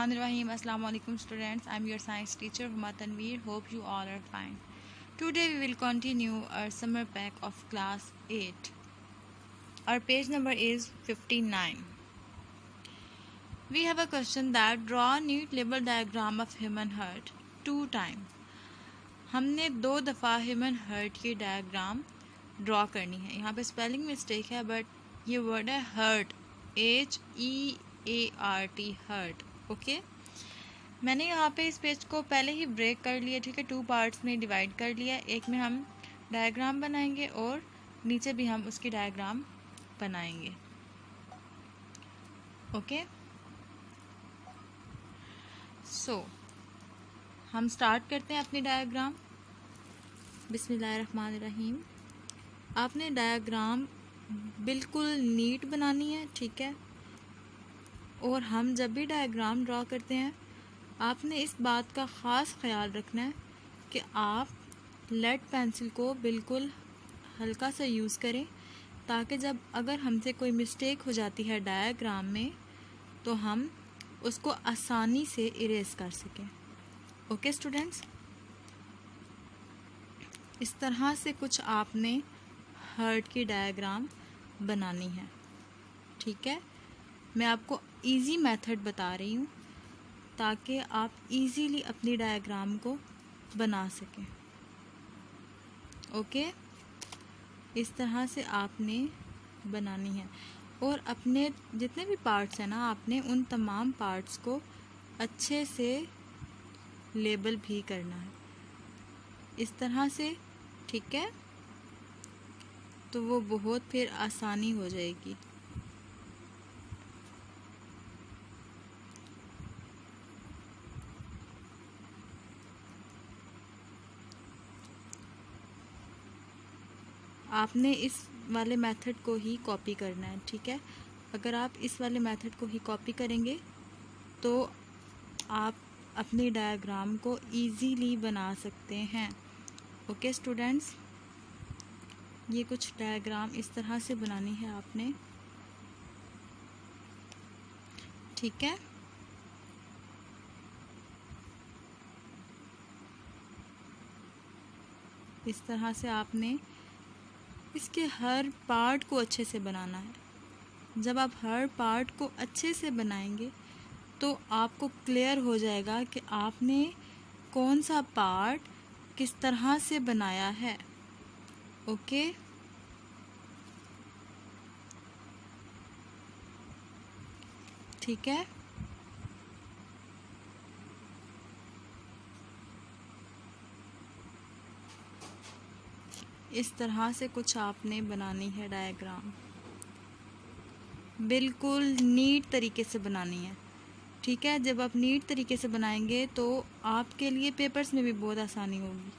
Bismillahirrahmanirrahim. Assalamu alaikum students. I'm your science teacher Huma Tanveer. Hope you all are fine. Today we will continue our summer pack of class 8. Our page number is 59. We have a question that draw a neat label diagram of human heart 2 times. हमने 2 दफ़ा human heart की diagram draw करनी है. यहाँ पे spelling mistake है but ये word है हर्ट, HEART, हर्ट. ओके, मैंने यहाँ पे इस पेज को पहले ही ब्रेक कर लिया. ठीक है, 2 पार्ट्स में डिवाइड कर लिया. एक में हम डायग्राम बनाएंगे और नीचे भी हम उसकी डायग्राम बनाएंगे. ओके, सो हम स्टार्ट करते हैं अपनी डायग्राम. बिस्मिल्लाहिर्रहमानिर्रहीम. आपने डायग्राम बिल्कुल नीट बनानी है. ठीक है, और हम जब भी डायग्राम ड्रॉ करते हैं आपने इस बात का ख़ास ख्याल रखना है कि आप लेड पेंसिल को बिल्कुल हल्का सा यूज़ करें ताकि जब अगर हमसे कोई मिस्टेक हो जाती है डायग्राम में तो हम उसको आसानी से इरेज कर सकें. ओके स्टूडेंट्स, इस तरह से कुछ आपने हार्ट की डायग्राम बनानी है. ठीक है, मैं आपको इजी मेथड बता रही हूँ ताकि आप इजीली अपनी डायग्राम को बना सकें. ओके, इस तरह से आपने बनानी है और अपने जितने भी पार्ट्स हैं ना आपने उन तमाम पार्ट्स को अच्छे से लेबल भी करना है इस तरह से. ठीक है, तो वो बहुत फिर आसानी हो जाएगी. आपने इस वाले मेथड को ही कॉपी करना है. ठीक है, अगर आप इस वाले मेथड को ही कॉपी करेंगे तो आप अपनी डायग्राम को इजीली बना सकते हैं. ओके स्टूडेंट्स, ये कुछ डायग्राम इस तरह से बनानी है आपने. ठीक है, इस तरह से आपने इसके हर पार्ट को अच्छे से बनाना है. जब आप हर पार्ट को अच्छे से बनाएंगे तो आपको क्लियर हो जाएगा कि आपने कौन सा पार्ट किस तरह से बनाया है. ओके, ठीक है. इस तरह से कुछ आपने बनानी है डायग्राम, बिल्कुल नीट तरीके से बनानी है. ठीक है, जब आप नीट तरीके से बनाएंगे तो आपके लिए पेपर्स में भी बहुत आसानी होगी.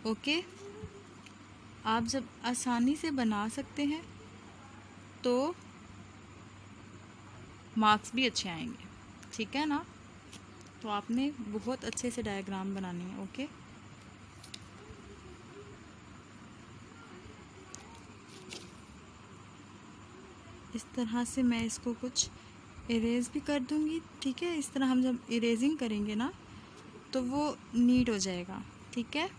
ओके, आप जब आसानी से बना सकते हैं तो मार्क्स भी अच्छे आएंगे. ठीक है ना, तो आपने बहुत अच्छे से डायग्राम बनानी है. ओके, इस तरह से मैं इसको कुछ इरेज भी कर दूंगी. ठीक है, इस तरह हम जब इरेजिंग करेंगे ना तो वो नीट हो जाएगा. ठीक है,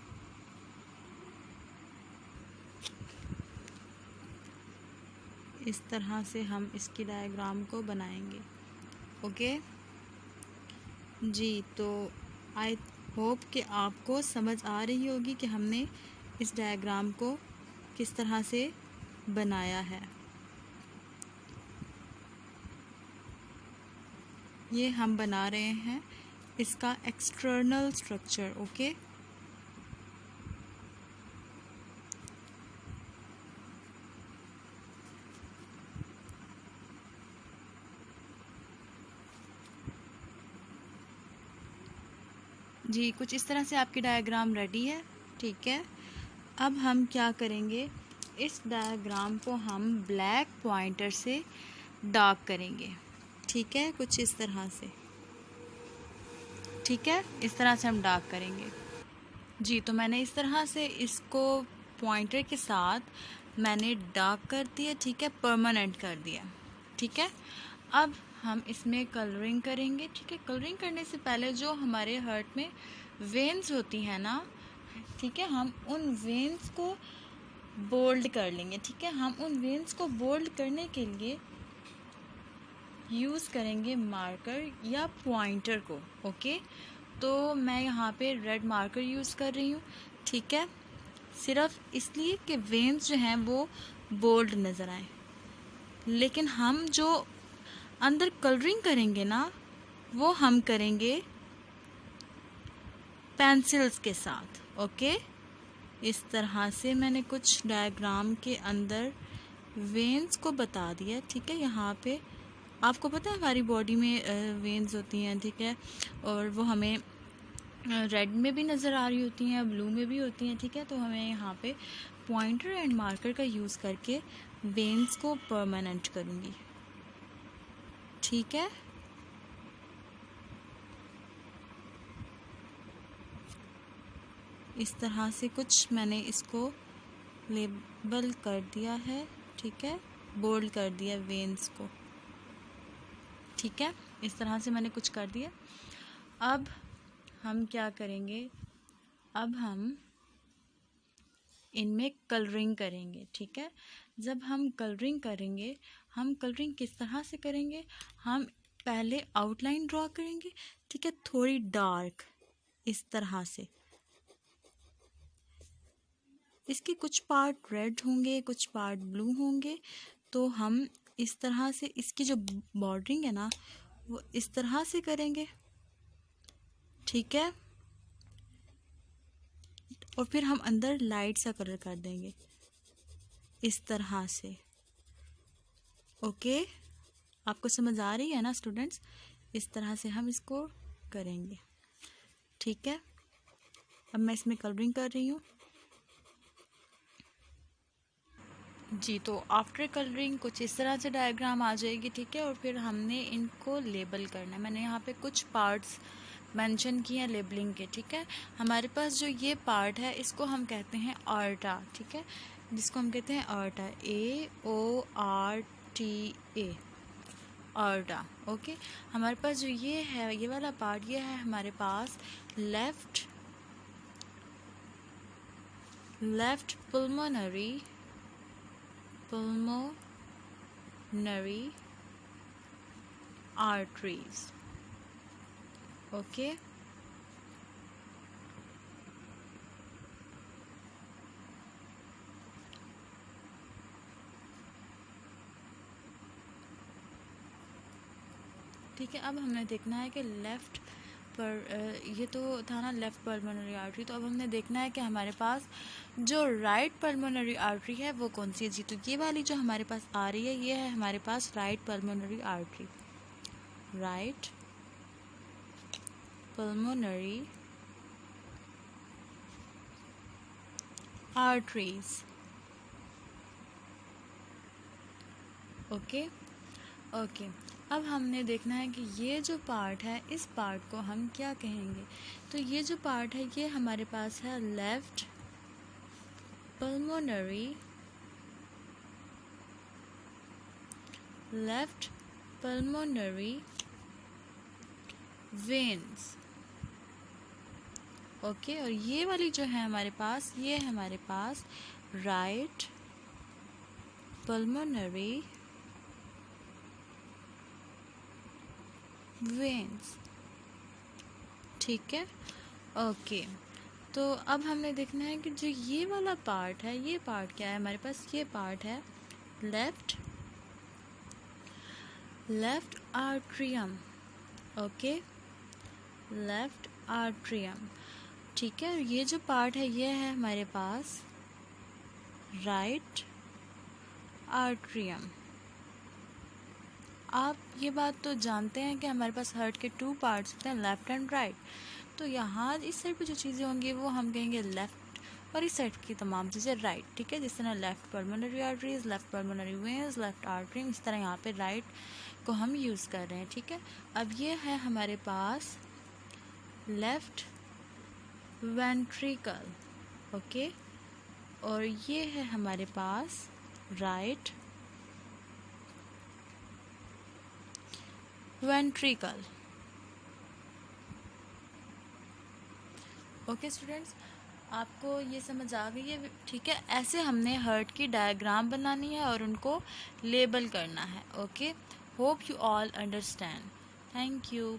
इस तरह से हम इसकी डायग्राम को बनाएंगे. ओके जी, तो आई होप कि आपको समझ आ रही होगी कि हमने इस डायग्राम को किस तरह से बनाया है. ये हम बना रहे हैं इसका एक्सटर्नल स्ट्रक्चर. ओके, जी, कुछ इस तरह से आपकी डायग्राम रेडी है. ठीक है, अब हम क्या करेंगे, इस डायग्राम को हम ब्लैक पॉइंटर से डार्क करेंगे. ठीक है, कुछ इस तरह से. ठीक है, इस तरह से हम डार्क करेंगे. जी, तो मैंने इस तरह से इसको पॉइंटर के साथ मैंने डार्क कर दिया. ठीक है, परमानेंट कर दिया. ठीक है, अब हम इसमें कलरिंग करेंगे, ठीक है। कलरिंग करने से पहले जो हमारे हार्ट में वेन्स होती हैं ना, ठीक है, हम उन वेन्स को बोल्ड कर लेंगे, ठीक है। हम उन वेन्स को बोल्ड करने के लिए यूज़ करेंगे मार्कर या पॉइंटर को, ओके। तो मैं यहाँ पे रेड मार्कर यूज़ कर रही हूँ, ठीक है, सिर्फ इसलिए कि वेन्स जो हैं वो बोल्ड नज़र आए। लेकिन हम जो अंदर कलरिंग करेंगे ना, वो हम करेंगे पेंसिल्स के साथ, ओके। इस तरह से मैंने कुछ डायग्राम के अंदर वेन्स को बता दिया, ठीक है। यहाँ पे आपको पता है हमारी बॉडी में वेन्स होती हैं, ठीक है, और वो हमें रेड में भी नज़र आ रही होती हैं, ब्लू में भी होती हैं, ठीक है। तो हमें यहाँ पे पॉइंटर एंड मार्कर का यूज़ करके वेन्स को परमानेंट करूँगी, ठीक है। इस तरह से कुछ मैंने इसको लेबल कर दिया है, ठीक है, बोल्ड कर दिया वेन्स को, ठीक है। इस तरह से मैंने कुछ कर दिया। अब हम क्या करेंगे, अब हम इनमें कलरिंग करेंगे, ठीक है। जब हम कलरिंग करेंगे, हम कलरिंग किस तरह से करेंगे, हम पहले आउटलाइन ड्रॉ करेंगे, ठीक है, थोड़ी डार्क इस तरह से। इसके कुछ पार्ट रेड होंगे, कुछ पार्ट ब्लू होंगे, तो हम इस तरह से इसकी जो बॉर्डरिंग है ना, वो इस तरह से करेंगे, ठीक है। और फिर हम अंदर लाइट सा कलर कर देंगे इस तरह से, ओके। आपको समझ आ रही है ना स्टूडेंट्स? इस तरह से हम इसको करेंगे, ठीक है। अब मैं इसमें कलरिंग कर रही हूँ जी। तो आफ्टर कलरिंग कुछ इस तरह से डायग्राम आ जाएगी, ठीक है। और फिर हमने इनको लेबल करना है। मैंने यहाँ पे कुछ पार्ट्स मेंशन किए हैं लेबलिंग के, ठीक है। हमारे पास जो ये पार्ट है इसको हम कहते हैं आर्टा, ठीक है, जिसको हम कहते हैं आर्टा, AORTA, आर्टा, ओके। हमारे पास जो ये है, ये वाला पार्ट, ये है हमारे पास लेफ्ट pulmonary arteries, okay। ठीक है। अब हमने देखना है कि लेफ़्ट पर ये तो था ना लेफ़्ट पल्मोनरी आर्टरी, तो अब हमने देखना है कि हमारे पास जो राइट पल्मोनरी आर्टरी है वो कौन सी है जी। तो ये वाली जो हमारे पास आ रही है, ये है हमारे पास right pulmonary artery, right pulmonary arteries, okay okay. अब हमने देखना है कि ये जो पार्ट है, इस पार्ट को हम क्या कहेंगे। तो ये जो पार्ट है ये हमारे पास है लेफ्ट पल्मोनरी वेन्स, ओके। और ये वाली जो है हमारे पास, ये है हमारे पास राइट पल्मोनरी वेन्स, ठीक है, ओके। तो अब हमने देखना है कि जो ये वाला पार्ट है, ये पार्ट क्या है हमारे पास, ये पार्ट है left atrium, okay, left atrium, ठीक है। ये जो पार्ट है ये है हमारे पास राइट आर्ट्रियम। आप ये बात तो जानते हैं कि हमारे पास हार्ट के 2 पार्ट्स होते हैं, लेफ़्ट एंड राइट। तो यहाँ इस साइड पे जो चीज़ें होंगी वो हम कहेंगे लेफ़्ट, और इस साइड की तमाम चीज़ें राइट, ठीक है। जिस तरह left pulmonary arteries, left pulmonary veins, left artery, इस तरह यहाँ पे राइट को हम यूज़ कर रहे हैं, ठीक है। अब ये है हमारे पास लेफ़्ट वेंट्रिकल, ओके, और ये है हमारे पास राइट वेंट्रिकल। ओके स्टूडेंट्स, आपको ये समझ आ गई है? ठीक है, ऐसे हमने हार्ट की डायग्राम बनानी है और उनको लेबल करना है। Okay, hope you all understand. Thank you.